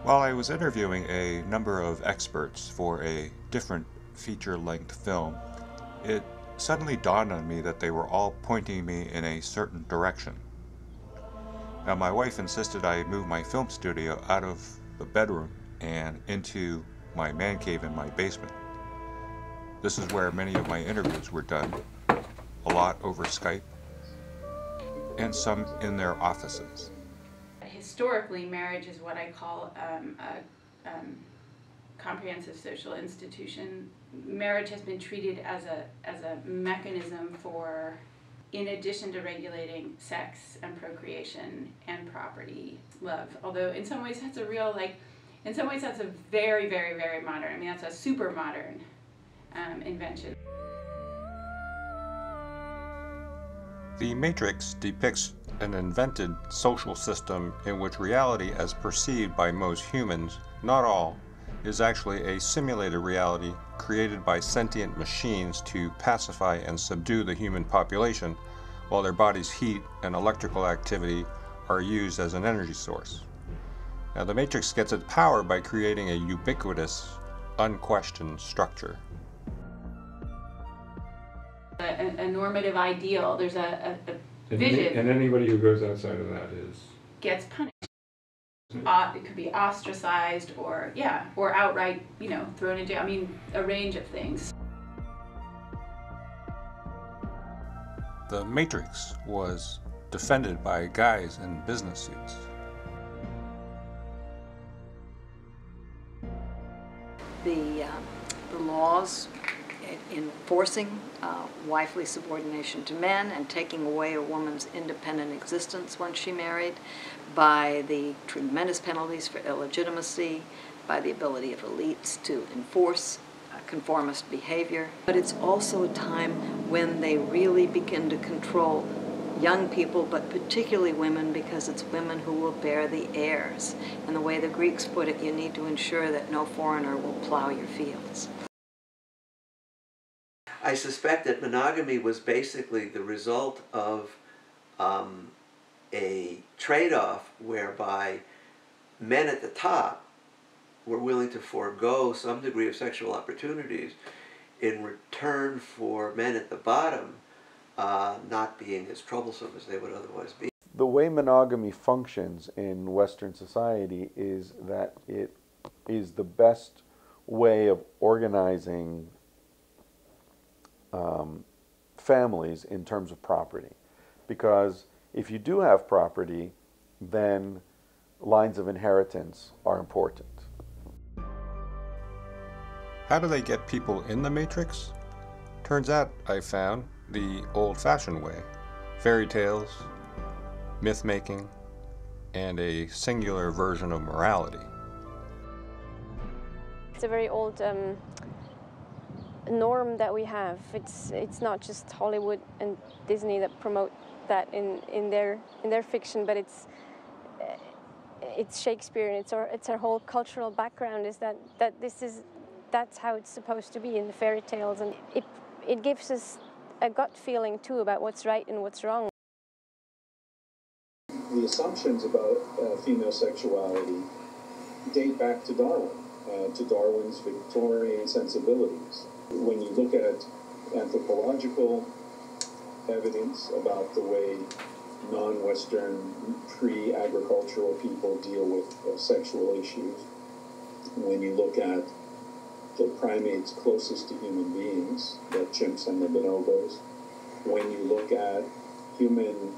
While I was interviewing a number of experts for a different feature-length film, it suddenly dawned on me that they were all pointing me in a certain direction. Now, my wife insisted I move my film studio out of the bedroom and into my man cave in my basement. This is where many of my interviews were done, a lot over Skype, and some in their offices. Historically, marriage is what I call a comprehensive social institution. Marriage has been treated as a mechanism for, in addition to regulating sex and procreation and property, love. Although in some ways that's a real, in some ways that's a very, very, very modern, I mean that's a super modern invention. The Matrix depicts an invented social system in which reality as perceived by most humans, not all, is actually a simulated reality created by sentient machines to pacify and subdue the human population while their body's heat and electrical activity are used as an energy source. Now, the Matrix gets its power by creating a ubiquitous, unquestioned structure. A normative ideal, there's a vision. And anybody who goes outside of that gets punished. It could be ostracized or outright, thrown in jail. I mean, a range of things. The Matrix was defended by guys in business suits. The laws enforcing wifely subordination to men and taking away a woman's independent existence once she married, by the tremendous penalties for illegitimacy, by the ability of elites to enforce conformist behavior. But it's also a time when they really begin to control young people, but particularly women, because it's women who will bear the heirs. And the way the Greeks put it, you need to ensure that no foreigner will plow your fields. I suspect that monogamy was basically the result of a trade-off whereby men at the top were willing to forego some degree of sexual opportunities in return for men at the bottom not being as troublesome as they would otherwise be. The way monogamy functions in Western society is that it is the best way of organizing families in terms of property, because if you do have property, then lines of inheritance are important. How do they get people in the Matrix? Turns out, I found, the old-fashioned way. Fairy tales, myth-making, and a singular version of morality. It's a very old norm that we have. It's not just Hollywood and Disney that promote that in their fiction, but it's Shakespeare, and it's our whole cultural background is that's how it's supposed to be in the fairy tales, and it gives us a gut feeling too about what's right and what's wrong. The assumptions about female sexuality date back to Darwin, to Darwin's Victorian sensibilities. When you look at anthropological evidence about the way non-Western, pre-agricultural people deal with sexual issues, when you look at the primates closest to human beings, the chimps and the bonobos, when you look at human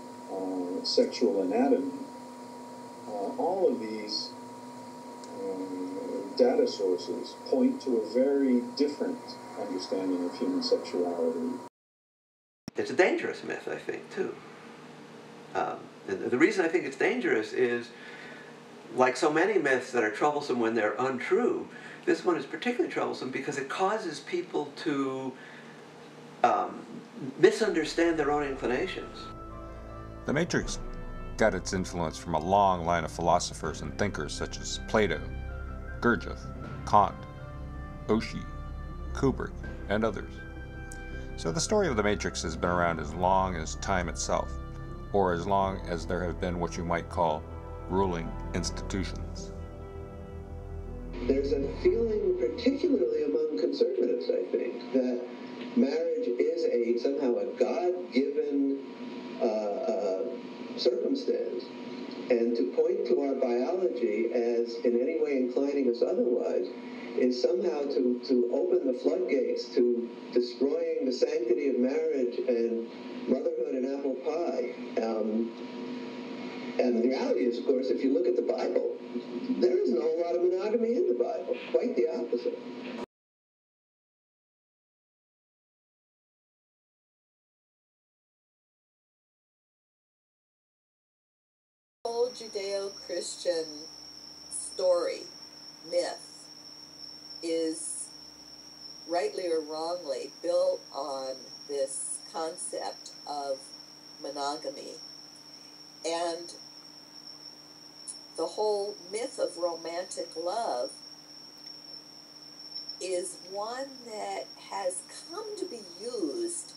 sexual anatomy, all of these data sources point to a very different understanding of human sexuality. It's a dangerous myth, I think, too. And the reason I think it's dangerous is, like so many myths that are troublesome when they're untrue, this one is particularly troublesome because it causes people to misunderstand their own inclinations. The Matrix got its influence from a long line of philosophers and thinkers such as Plato, Gurdjieff, Kant, Oshie, Kubrick, and others. So the story of the Matrix has been around as long as time itself, or as long as there have been what you might call ruling institutions. There's a feeling, particularly among conservatives, I think, that marriage is somehow a God-given circumstance. And to point to our biology as in any way inclining us otherwise is somehow to open the floodgates to destroying the sanctity of marriage and motherhood and apple pie. And the reality is, of course, if you look at the Bible, there isn't a whole lot of monogamy in the Bible. Quite the opposite. The whole Judeo-Christian story, myth, is rightly or wrongly built on this concept of monogamy. And the whole myth of romantic love is one that has come to be used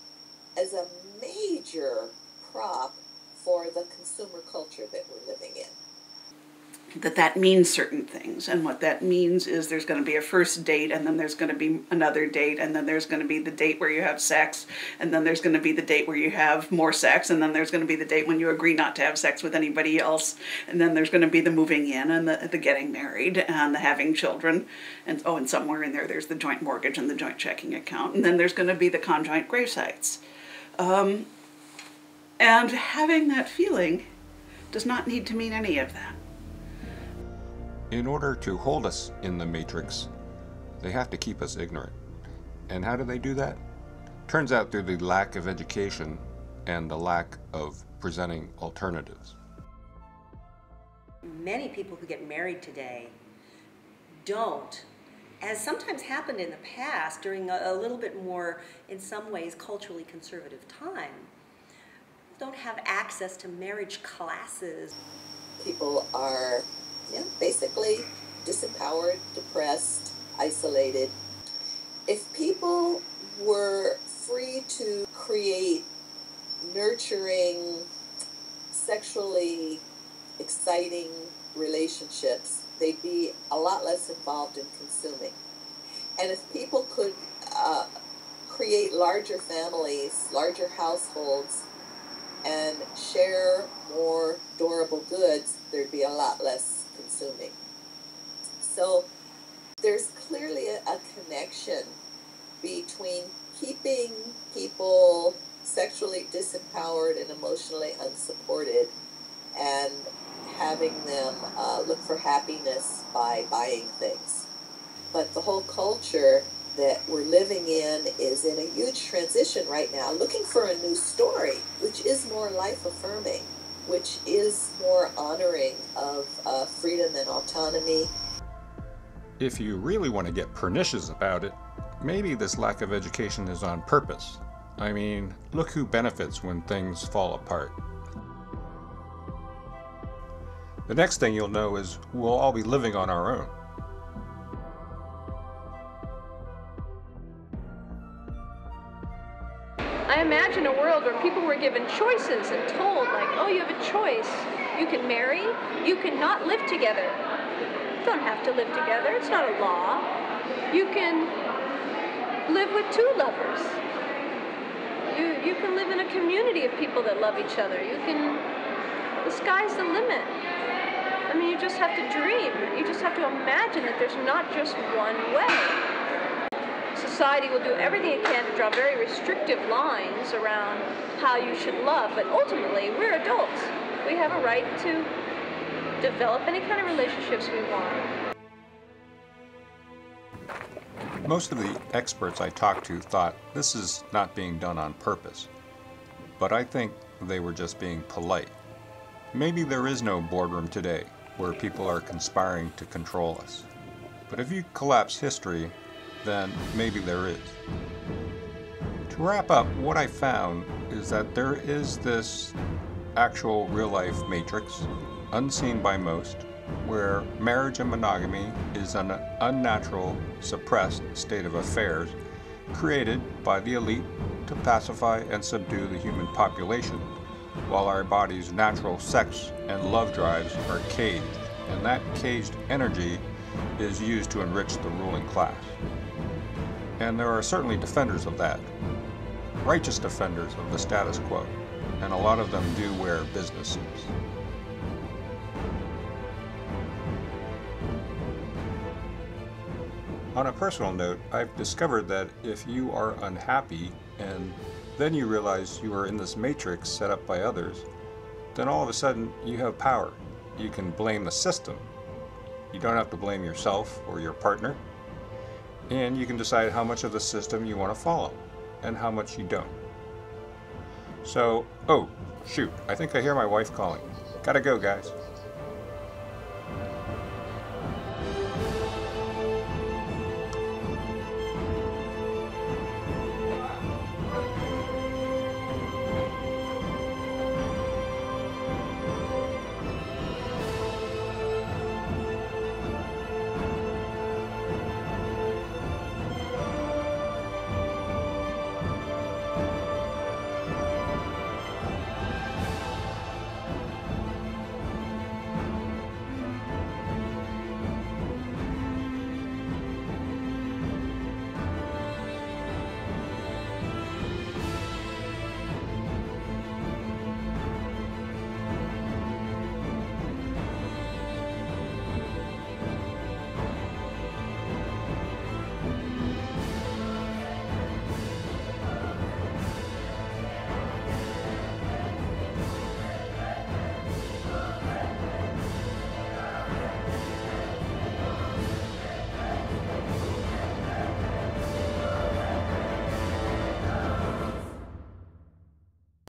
as a major prop for the consumer culture that we're living in. That means certain things, and what that means is there's going to be a first date, and then there's going to be another date, and then there's going to be the date where you have sex, and then there's going to be the date where you have more sex, and then there's going to be the date when you agree not to have sex with anybody else, and then there's going to be the moving in and the getting married and the having children, and and somewhere in there's the joint mortgage and the joint checking account, and then there's going to be the conjoint grave sites. And having that feeling does not need to mean any of that. In order to hold us in the matrix, they have to keep us ignorant. And how do they do that? Turns out through the lack of education and the lack of presenting alternatives. Many people who get married today don't, as sometimes happened in the past during a little bit more, in some ways, culturally conservative time, don't have access to marriage classes. People are basically disempowered, depressed, isolated. If people were free to create nurturing, sexually exciting relationships, they'd be a lot less involved in consuming. And if people could create larger families, larger households, and share more durable goods, there'd be a lot less consuming. So there's clearly a connection between keeping people sexually disempowered and emotionally unsupported and having them look for happiness by buying things. But the whole culture that we're living in is in a huge transition right now, looking for a new story, which is more life-affirming, which is more honoring of freedom and autonomy. If you really want to get pernicious about it, maybe this lack of education is on purpose. I mean, look who benefits when things fall apart. The next thing you'll know is we'll all be living on our own. I imagine a world where people were given choices and told, like, oh, you have a choice. You can marry, you can not live together. You don't have to live together, it's not a law. You can live with two lovers. You can live in a community of people that love each other. The sky's the limit. I mean, you just have to dream. You just have to imagine that there's not just one way. Society will do everything it can to draw very restrictive lines around how you should love, but ultimately, we're adults. We have a right to develop any kind of relationships we want. Most of the experts I talked to thought this is not being done on purpose, but I think they were just being polite. Maybe there is no boardroom today where people are conspiring to control us. But if you collapse history, then maybe there is. To wrap up, what I found is that there is this actual real-life matrix, unseen by most, where marriage and monogamy is an unnatural, suppressed state of affairs created by the elite to pacify and subdue the human population, while our body's natural sex and love drives are caged, and that caged energy is used to enrich the ruling class. And there are certainly defenders of that, righteous defenders of the status quo, and a lot of them do wear business suits. On a personal note, I've discovered that if you are unhappy and then you realize you are in this matrix set up by others, then all of a sudden you have power. You can blame the system. You don't have to blame yourself or your partner. And you can decide how much of the system you want to follow and how much you don't. So, oh, shoot, I think I hear my wife calling. Gotta go, guys.